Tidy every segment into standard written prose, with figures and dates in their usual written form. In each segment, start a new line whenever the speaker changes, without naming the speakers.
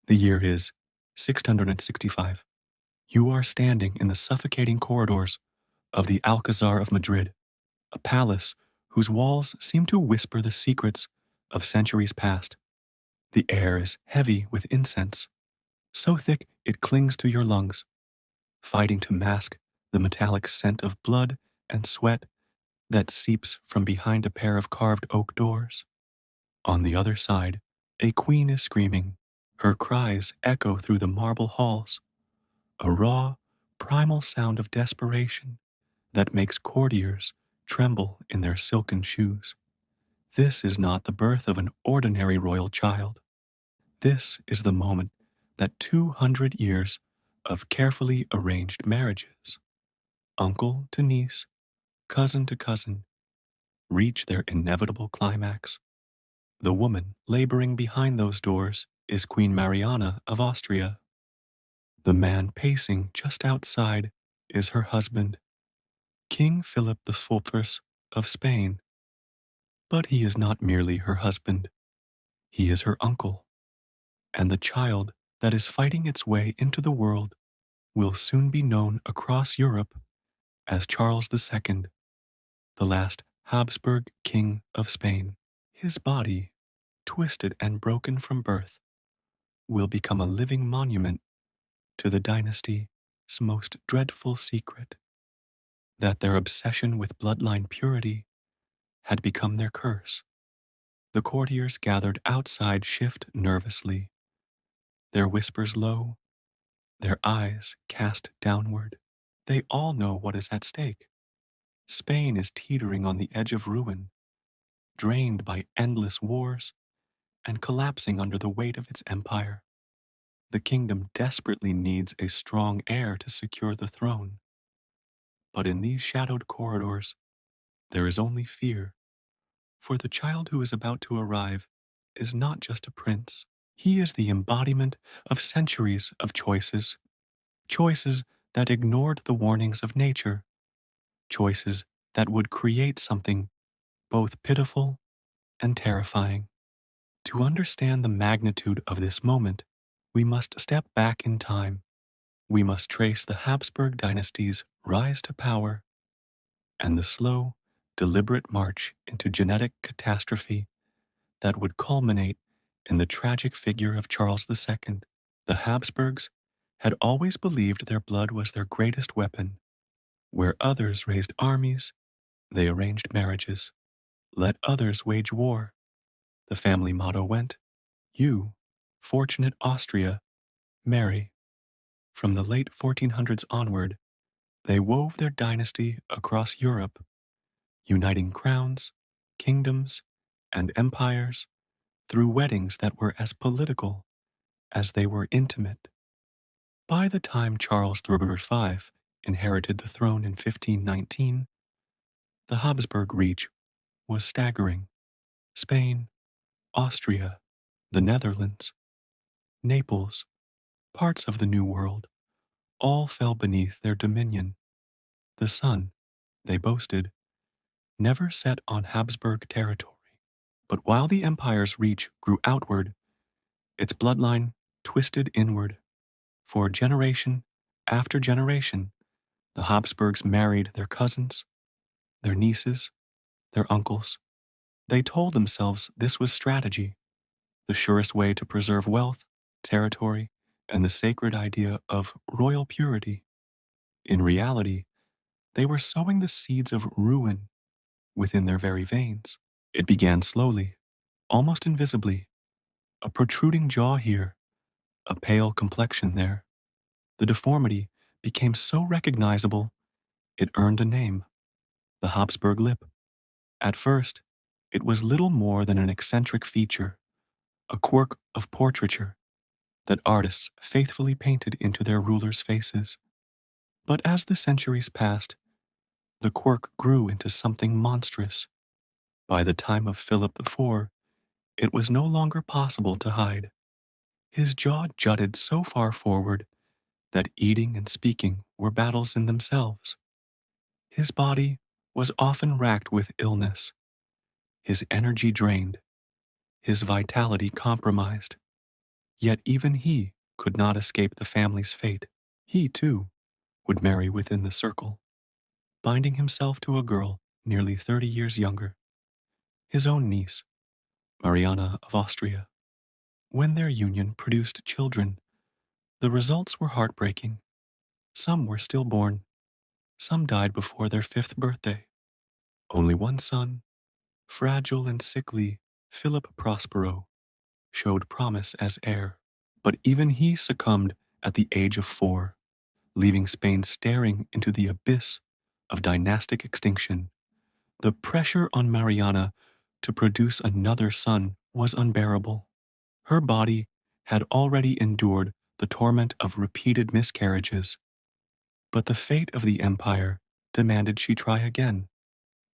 The year is 665. You are standing in the suffocating corridors of the Alcazar of Madrid, a palace whose walls seem to whisper the secrets of centuries past. The air is heavy with incense, so thick it clings to your lungs, fighting to mask the metallic scent of blood and sweat that seeps from behind a pair of carved oak doors. On the other side, a queen is screaming. Her cries echo through the marble halls, a raw, primal sound of desperation that makes courtiers tremble in their silken shoes. This is not the birth of an ordinary royal child. This is the moment that 200 years of carefully arranged marriages, uncle to niece, cousin to cousin, reach their inevitable climax. The woman laboring behind those doors is Queen Mariana of Austria. The man pacing just outside is her husband, King Philip IV of Spain. But he is not merely her husband, he is her uncle, and the child that is fighting its way into the world will soon be known across Europe as Charles II, the last Habsburg King of Spain. His body, twisted and broken from birth, will become a living monument to the dynasty's most dreadful secret, that their obsession with bloodline purity had become their curse. The courtiers gathered outside shift nervously, their whispers low, their eyes cast downward. They all know what is at stake. Spain is teetering on the edge of ruin, drained by endless wars and collapsing under the weight of its empire. The kingdom desperately needs a strong heir to secure the throne. But in these shadowed corridors, there is only fear, for the child who is about to arrive is not just a prince. He is the embodiment of centuries of choices, choices that ignored the warnings of nature, choices that would create something both pitiful and terrifying. To understand the magnitude of this moment, we must step back in time. We must trace the Habsburg dynasty's rise to power and the slow, deliberate march into genetic catastrophe that would culminate in the tragic figure of Charles II. The Habsburgs had always believed their blood was their greatest weapon. Where others raised armies, they arranged marriages. Let others wage war. The family motto went, You, fortunate Austria, marry. From the late 1400s onward, they wove their dynasty across Europe, uniting crowns, kingdoms, and empires through weddings that were as political as they were intimate. By the time Charles V inherited the throne in 1519, the Habsburg reach was staggering. Spain, Austria, the Netherlands, Naples, parts of the New World, all fell beneath their dominion. The sun, they boasted, never set on Habsburg territory. But while the empire's reach grew outward, its bloodline twisted inward. For generation after generation, the Habsburgs married their cousins, their nieces, their uncles. They told themselves this was strategy, the surest way to preserve wealth, territory, and the sacred idea of royal purity. In reality, they were sowing the seeds of ruin within their very veins. It began slowly, almost invisibly, a protruding jaw here, a pale complexion there. The deformity became so recognizable, it earned a name, the Habsburg lip. At first, it was little more than an eccentric feature, a quirk of portraiture that artists faithfully painted into their rulers' faces. But as the centuries passed, the quirk grew into something monstrous. By the time of Philip IV, it was no longer possible to hide. His jaw jutted so far forward that eating and speaking were battles in themselves. His body was often racked with illness, his energy drained, his vitality compromised. Yet even he could not escape the family's fate. He, too, would marry within the circle, binding himself to a girl nearly 30 years younger, his own niece, Mariana of Austria. When their union produced children, the results were heartbreaking. Some were stillborn, some died before their fifth birthday. Only one son, fragile and sickly, Philip Prospero, showed promise as heir. But even he succumbed at the age of 4, leaving Spain staring into the abyss of dynastic extinction. The pressure on Mariana to produce another son was unbearable. Her body had already endured the torment of repeated miscarriages, but the fate of the empire demanded she try again,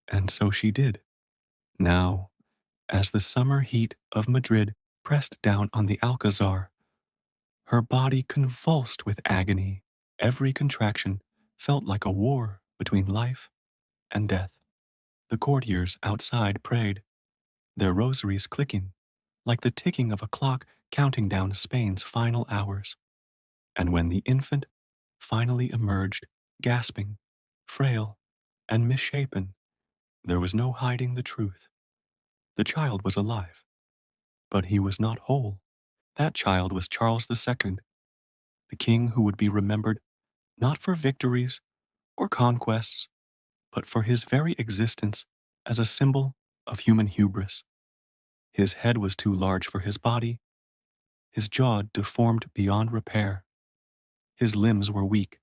and so she did. Now, as the summer heat of Madrid pressed down on the Alcazar, her body convulsed with agony. Every contraction felt like a war between life and death. The courtiers outside prayed, their rosaries clicking like the ticking of a clock counting down Spain's final hours. And when the infant finally emerged, gasping, frail, and misshapen, there was no hiding the truth. The child was alive, but he was not whole. That child was Charles II, the king who would be remembered not for victories or conquests, but for his very existence as a symbol of human hubris. His head was too large for his body, his jaw deformed beyond repair, his limbs were weak,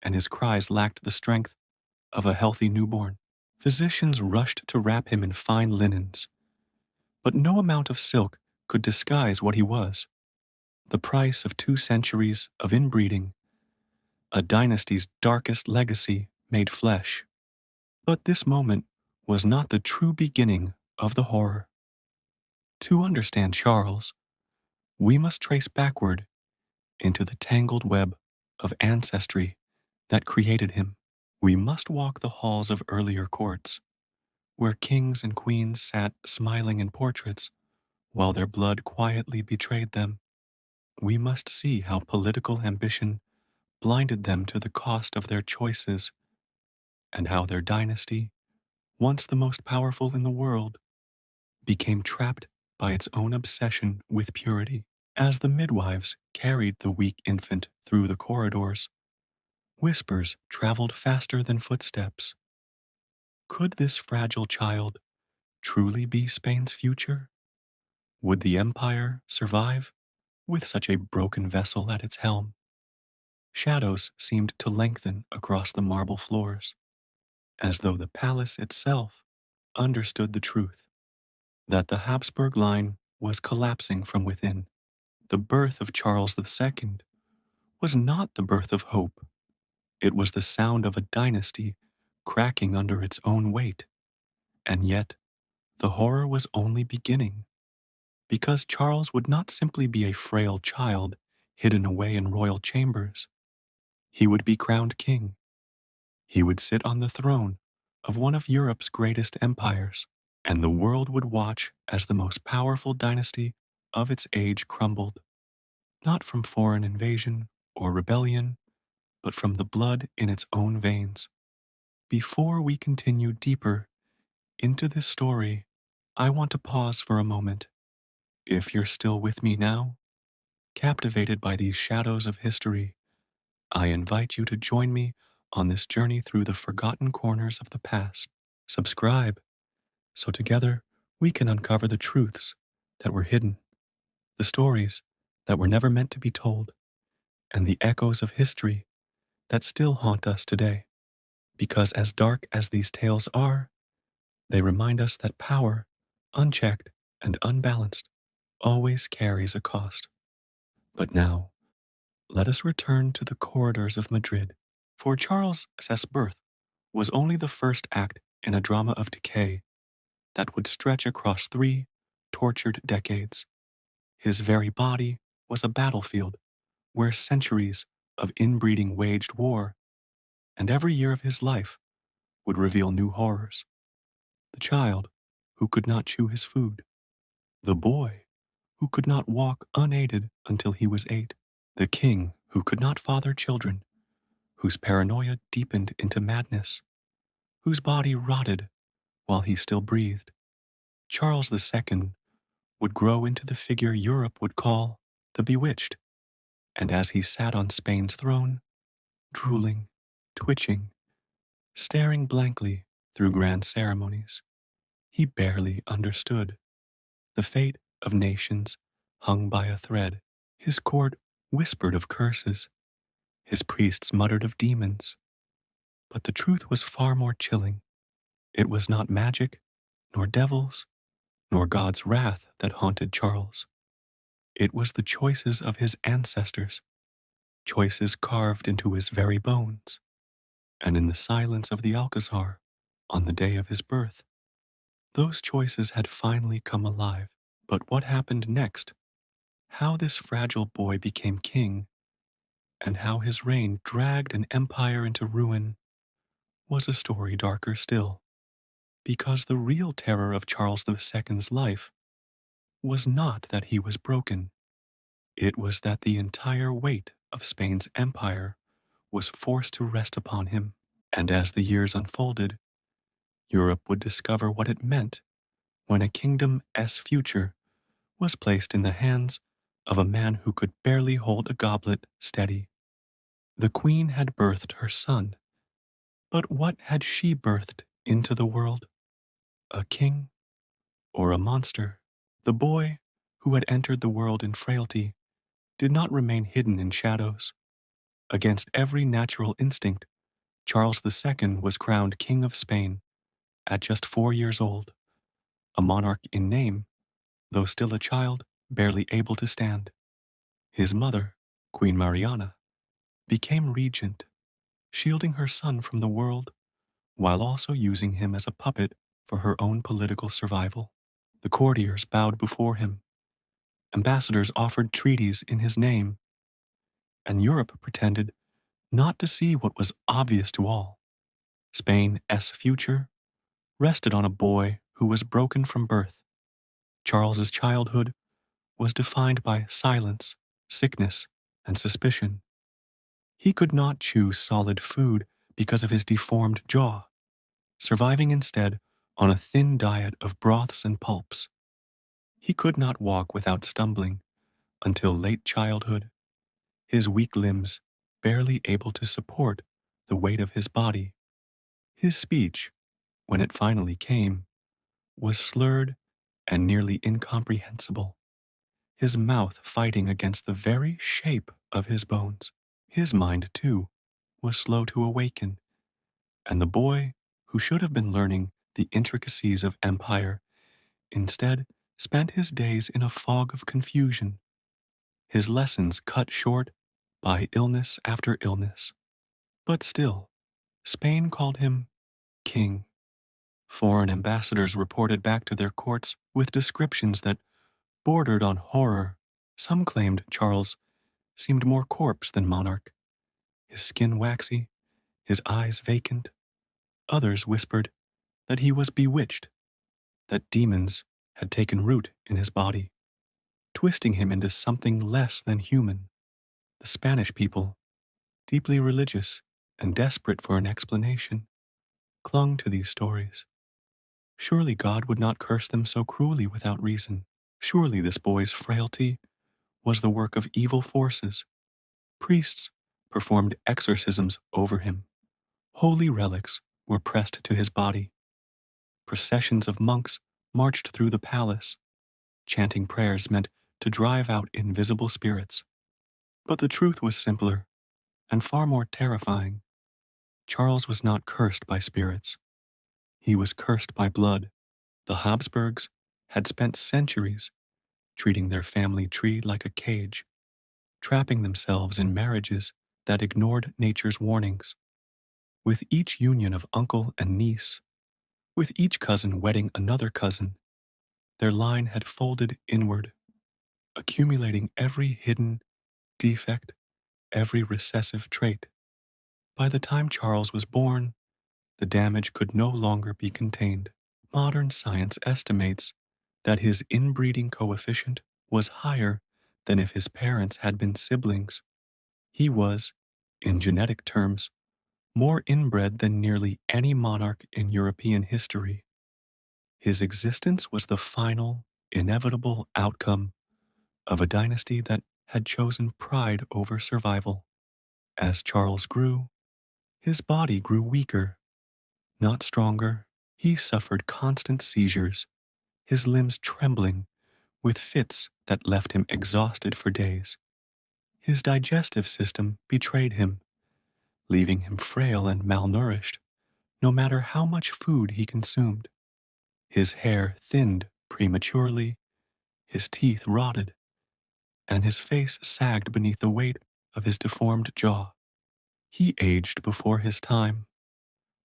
and his cries lacked the strength of a healthy newborn. Physicians rushed to wrap him in fine linens, but no amount of silk could disguise what he was: the price of 2 centuries of inbreeding, a dynasty's darkest legacy made flesh. But this moment was not the true beginning of the horror. To understand Charles, we must trace backward into the tangled web of ancestry that created him. We must walk the halls of earlier courts, where kings and queens sat smiling in portraits while their blood quietly betrayed them. We must see how political ambition blinded them to the cost of their choices, and how their dynasty, once the most powerful in the world, became trapped by its own obsession with purity. As the midwives carried the weak infant through the corridors, whispers traveled faster than footsteps. Could this fragile child truly be Spain's future? Would the empire survive with such a broken vessel at its helm? Shadows seemed to lengthen across the marble floors, as though the palace itself understood the truth, that the Habsburg line was collapsing from within. The birth of Charles II was not the birth of hope. It was the sound of a dynasty cracking under its own weight. And yet, the horror was only beginning, because Charles would not simply be a frail child hidden away in royal chambers. He would be crowned king. He would sit on the throne of one of Europe's greatest empires, and the world would watch as the most powerful dynasty of its age crumbled, not from foreign invasion or rebellion, but from the blood in its own veins. Before we continue deeper into this story, I want to pause for a moment. If you're still with me now, captivated by these shadows of history, I invite you to join me on this journey through the forgotten corners of the past. Subscribe so together we can uncover the truths that were hidden, the stories that were never meant to be told, and the echoes of history that still haunt us today. Because as dark as these tales are, they remind us that power, unchecked and unbalanced, always carries a cost. But now, let us return to the corridors of Madrid. For Charles's birth was only the first act in a drama of decay that would stretch across 3 tortured decades. His very body was a battlefield where centuries of inbreeding waged war, and every year of his life would reveal new horrors. The child who could not chew his food, the boy who could not walk unaided until he was 8, the king who could not father children, whose paranoia deepened into madness, whose body rotted while he still breathed. Charles II would grow into the figure Europe would call the Bewitched, and as he sat on Spain's throne, drooling, twitching, staring blankly through grand ceremonies, he barely understood. The fate of nations hung by a thread. His court whispered of curses, his priests muttered of demons. But the truth was far more chilling. It was not magic, nor devils, nor God's wrath that haunted Charles. It was the choices of his ancestors, choices carved into his very bones. And in the silence of the Alcazar, on the day of his birth, those choices had finally come alive. But what happened next? How this fragile boy became king, and how his reign dragged an empire into ruin, was a story darker still. Because the real terror of Charles II's life was not that he was broken, it was that the entire weight of Spain's empire was forced to rest upon him. And as the years unfolded, Europe would discover what it meant when a kingdom's future was placed in the hands of a man who could barely hold a goblet steady. The queen had birthed her son, but what had she birthed into the world? A king or a monster? The boy who had entered the world in frailty did not remain hidden in shadows. Against every natural instinct, Charles II was crowned King of Spain at just 4 years old, a monarch in name, though still a child, barely able to stand. His mother, Queen Mariana, became regent, shielding her son from the world while also using him as a puppet for her own political survival. The courtiers bowed before him, ambassadors offered treaties in his name, and Europe pretended not to see what was obvious to all. Spain's future rested on a boy who was broken from birth. Charles's childhood was defined by silence, sickness, and suspicion. He could not chew solid food because of his deformed jaw, surviving instead on a thin diet of broths and pulps. He could not walk without stumbling until late childhood, his weak limbs barely able to support the weight of his body. His speech, when it finally came, was slurred and nearly incomprehensible, his mouth fighting against the very shape of his bones. His mind, too, was slow to awaken, and the boy, who should have been learning the intricacies of empire, instead spent his days in a fog of confusion, his lessons cut short by illness after illness. But still, Spain called him king. Foreign ambassadors reported back to their courts with descriptions that bordered on horror. Some claimed Charles seemed more corpse than monarch, his skin waxy, his eyes vacant. Others whispered that he was bewitched, that demons had taken root in his body, twisting him into something less than human. The Spanish people, deeply religious and desperate for an explanation, clung to these stories. Surely God would not curse them so cruelly without reason. Surely this boy's frailty was the work of evil forces. Priests performed exorcisms over him. Holy relics were pressed to his body. Processions of monks marched through the palace, chanting prayers meant to drive out invisible spirits. But the truth was simpler and far more terrifying. Charles was not cursed by spirits. He was cursed by blood. The Habsburgs had spent centuries treating their family tree like a cage, trapping themselves in marriages that ignored nature's warnings. With each union of uncle and niece, with each cousin wedding another cousin, their line had folded inward, accumulating every hidden defect, every recessive trait. By the time Charles was born, the damage could no longer be contained. Modern science estimates that his inbreeding coefficient was higher than if his parents had been siblings. He was, in genetic terms, more inbred than nearly any monarch in European history. His existence was the final, inevitable outcome of a dynasty that had chosen pride over survival. As Charles grew, his body grew weaker, not stronger. He suffered constant seizures, his limbs trembling with fits that left him exhausted for days. His digestive system betrayed him, leaving him frail and malnourished, no matter how much food he consumed. His hair thinned prematurely, his teeth rotted, and his face sagged beneath the weight of his deformed jaw. He aged before his time,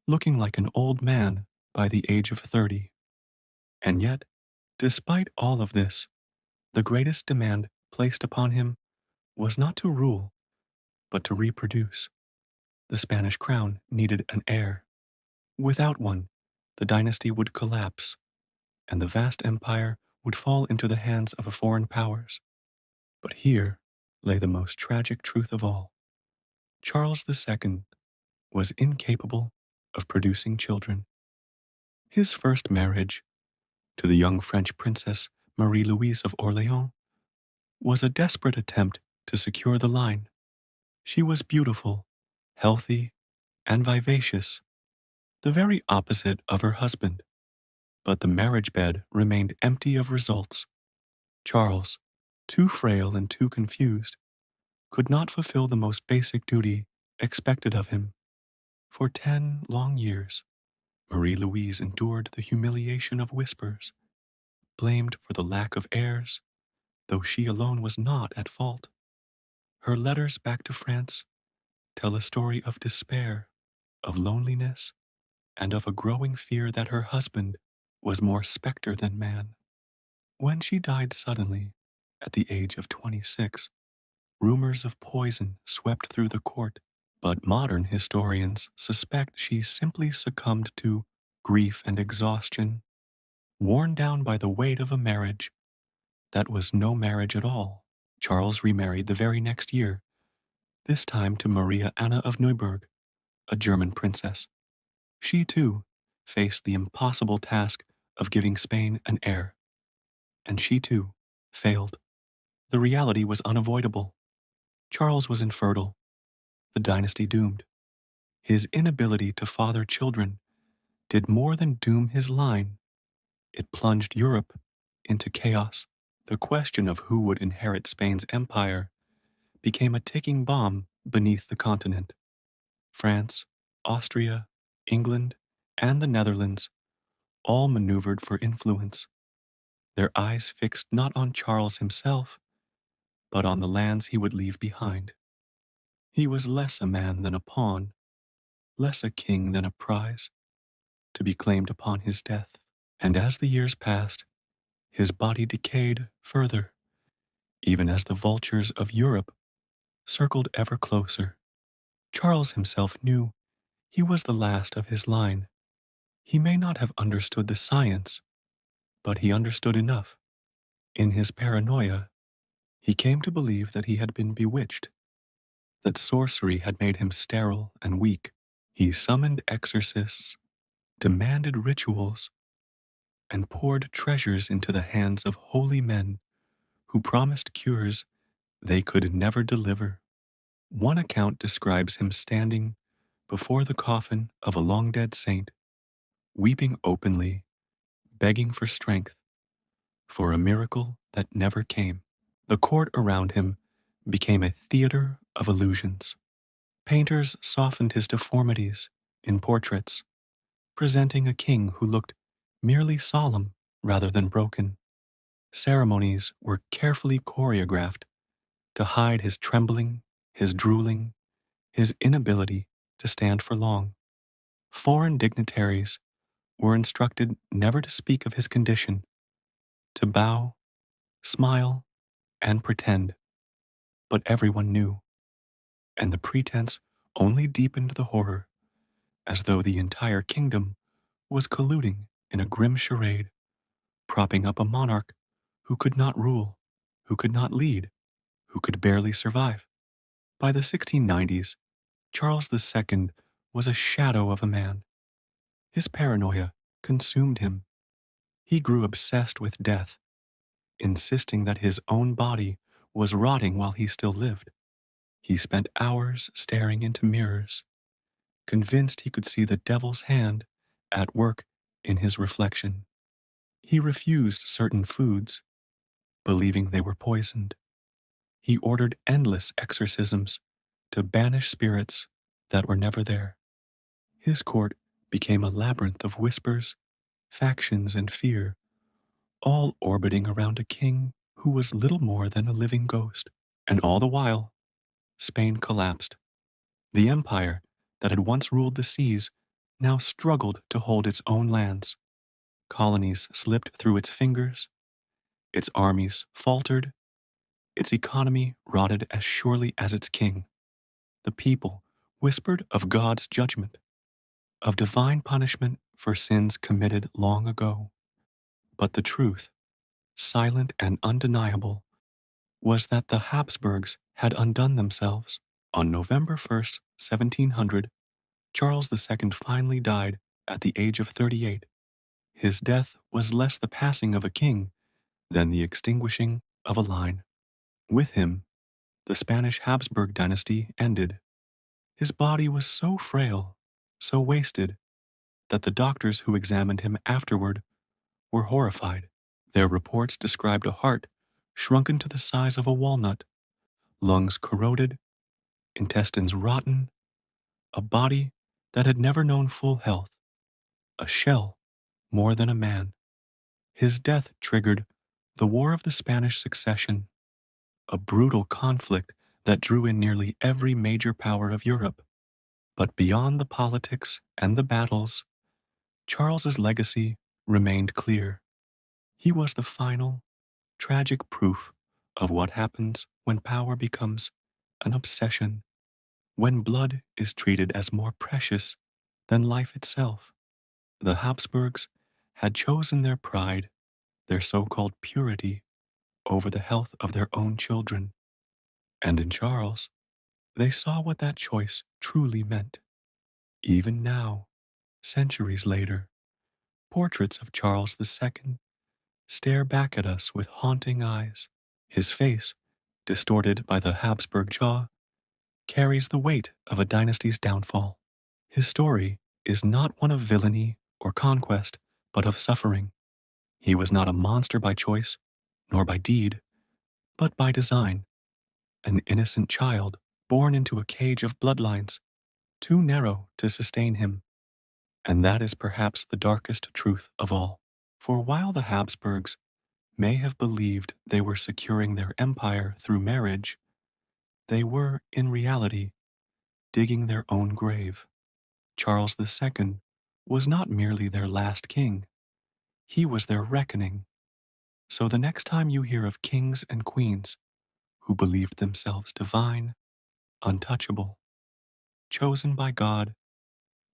looking like an old man by the age of 30. And yet, despite all of this, the greatest demand placed upon him was not to rule, but to reproduce. The Spanish crown needed an heir. Without one, the dynasty would collapse, and the vast empire would fall into the hands of foreign powers. But here lay the most tragic truth of all. Charles II was incapable of producing children. His first marriage, to the young French princess Marie Louise of Orleans, was a desperate attempt to secure the line. She was beautiful, healthy, and vivacious, the very opposite of her husband. But the marriage bed remained empty of results. Charles, too frail and too confused, could not fulfill the most basic duty expected of him. For 10 long years, Marie Louise endured the humiliation of whispers, blamed for the lack of heirs, though she alone was not at fault. Her letters back to France tell a story of despair, of loneliness, and of a growing fear that her husband was more specter than man. When she died suddenly, at the age of 26, rumors of poison swept through the court, but modern historians suspect she simply succumbed to grief and exhaustion, worn down by the weight of a marriage that was no marriage at all. Charles remarried the very next year, this time to Maria Anna of Neuburg, a German princess. She, too, faced the impossible task of giving Spain an heir. And she, too, failed. The reality was unavoidable. Charles was infertile, the dynasty doomed. His inability to father children did more than doom his line. It plunged Europe into chaos. The question of who would inherit Spain's empire became a ticking bomb beneath the continent. France, Austria, England, and the Netherlands all maneuvered for influence, their eyes fixed not on Charles himself, but on the lands he would leave behind. He was less a man than a pawn, less a king than a prize, to be claimed upon his death. And as the years passed, his body decayed further, even as the vultures of Europe circled ever closer. Charles himself knew he was the last of his line. He may not have understood the science, but he understood enough. In his paranoia, he came to believe that he had been bewitched, that sorcery had made him sterile and weak. He summoned exorcists, demanded rituals, and poured treasures into the hands of holy men who promised cures they could never deliver. One account describes him standing before the coffin of a long dead saint, weeping openly, begging for strength, for a miracle that never came. The court around him became a theater of illusions. Painters softened his deformities in portraits, presenting a king who looked merely solemn rather than broken. Ceremonies were carefully choreographed to hide his trembling, his drooling, his inability to stand for long. Foreign dignitaries were instructed never to speak of his condition, to bow, smile, and pretend. But everyone knew, and the pretense only deepened the horror, as though the entire kingdom was colluding in a grim charade, propping up a monarch who could not rule. who could not lead, who could barely survive. By the 1690s, Charles II was a shadow of a man. His paranoia consumed him. He grew obsessed with death, insisting that his own body was rotting while he still lived. He spent hours staring into mirrors, convinced he could see the devil's hand at work in his reflection. He refused certain foods, believing they were poisoned. He ordered endless exorcisms to banish spirits that were never there. His court became a labyrinth of whispers, factions, and fear, all orbiting around a king who was little more than a living ghost. And all the while, Spain collapsed. The empire that had once ruled the seas now struggled to hold its own lands. Colonies slipped through its fingers, its armies faltered, its economy rotted as surely as its king. The people whispered of God's judgment, of divine punishment for sins committed long ago. But the truth, silent and undeniable, was that the Habsburgs had undone themselves. On November 1st, 1700, Charles II finally died at the age of 38. His death was less the passing of a king than the extinguishing of a line. With him, the Spanish Habsburg dynasty ended. His body was so frail, so wasted, that the doctors who examined him afterward were horrified. Their reports described a heart shrunken to the size of a walnut, lungs corroded, intestines rotten, a body that had never known full health, a shell more than a man. His death triggered the War of the Spanish Succession, a brutal conflict that drew in nearly every major power of Europe. But beyond the politics and the battles, Charles's legacy remained clear. He was the final, tragic proof of what happens when power becomes an obsession, when blood is treated as more precious than life itself. The Habsburgs had chosen their pride, their so-called purity, over the health of their own children. And in Charles, they saw what that choice truly meant. Even now, centuries later, portraits of Charles II stare back at us with haunting eyes. His face, distorted by the Habsburg jaw, carries the weight of a dynasty's downfall. His story is not one of villainy or conquest, but of suffering. He was not a monster by choice, nor by deed, but by design, an innocent child born into a cage of bloodlines too narrow to sustain him. And that is perhaps the darkest truth of all. For while the Habsburgs may have believed they were securing their empire through marriage, they were, in reality, digging their own grave. Charles II was not merely their last king, he was their reckoning. So the next time you hear of kings and queens who believed themselves divine, untouchable, chosen by God,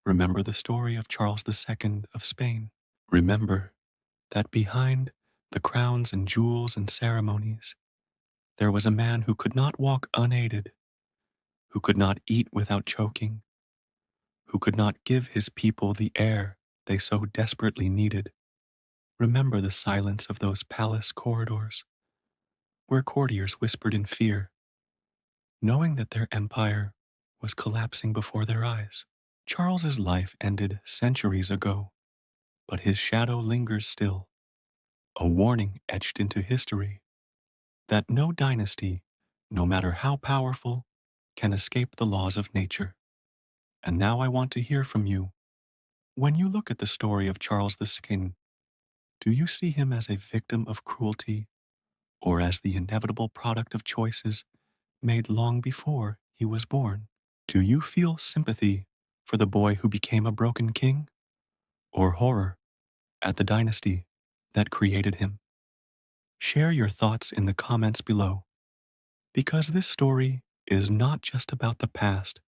remember the story of Charles II of Spain. Remember that behind the crowns and jewels and ceremonies, there was a man who could not walk unaided, who could not eat without choking, who could not give his people the air they so desperately needed. Remember the silence of those palace corridors, where courtiers whispered in fear, knowing that their empire was collapsing before their eyes. Charles's life ended centuries ago, but his shadow lingers still, a warning etched into history that no dynasty, no matter how powerful, can escape the laws of nature. And now I want to hear from you. When you look at the story of Charles II, do you see him as a victim of cruelty or as the inevitable product of choices made long before he was born? Do you feel sympathy for the boy who became a broken king, or horror at the dynasty that created him? Share your thoughts in the comments below, because this story is not just about the past,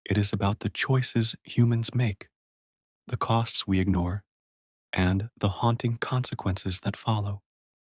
it is about the choices humans make, the costs we ignore, and the haunting consequences that follow.